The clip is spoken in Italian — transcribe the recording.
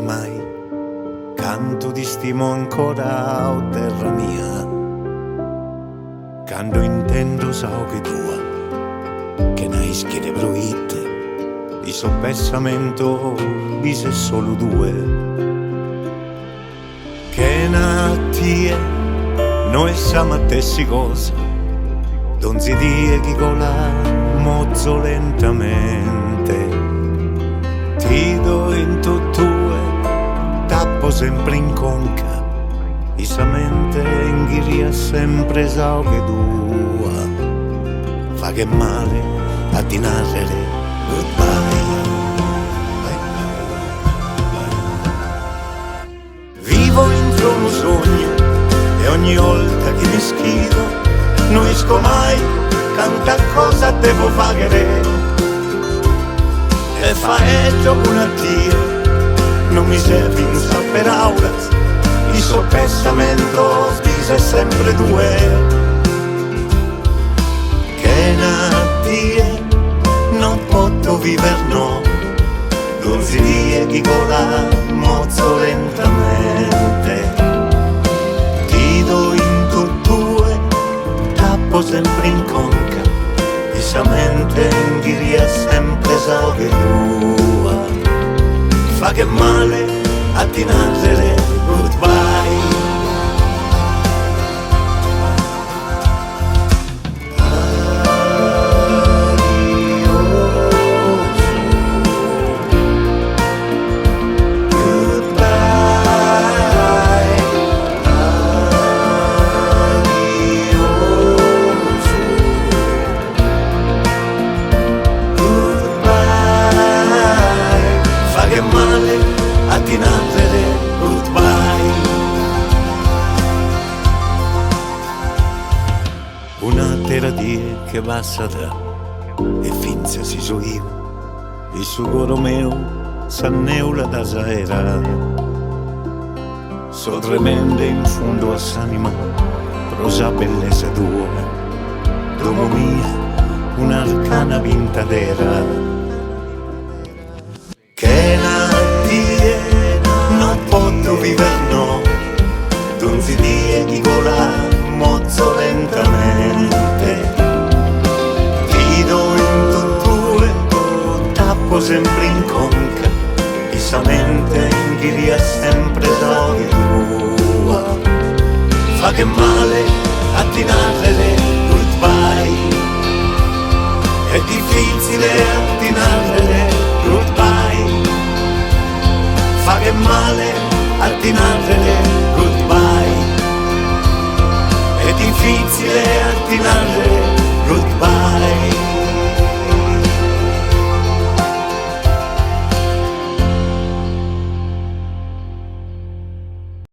mai canto di stimo ancora, o terra mia, quando intendo so che tua, che n'hai schiere bruite, di soppessamento vise solo due, che natie noi siamo a tessi cosa, non si die chi cola mozzo lentamente, ti do in tuttue, tappo sempre in conca, isamente inghiria sempre so che tua, fa che male a dinarrere, goodbye. Vivo entro un sogno e ogni volta che mi schivo non esco mai, tanta cosa devo fare e faeggio un addio, non mi serve in per aula, il soppessamento spise sempre due, che nadie non posso viver no, non si die chi cola mozzo lentamente, ti do in tuttue, tappo sempre in conca, isamente inghiria sempre so che tua, fa che male a dinarrere, goodbye. Una terra die che passa da e finse si so io, il suo coro mio s'anneula da saera, so tremende in fondo a s'anima, prosa bellezza tua, domo mia, un'arcana vinta d'era, che nadie non posso viver no, non si die di cola mozzo lentamente, ti do in tuttue, tappo sempre in conca, isamente inghiria sempre so che tua, fa che male a dinarrere, goodbye, è difficile a dinarrere, goodbye, fa che male a dinarrere, goodbye, è difficile a dinarrere, goodbye.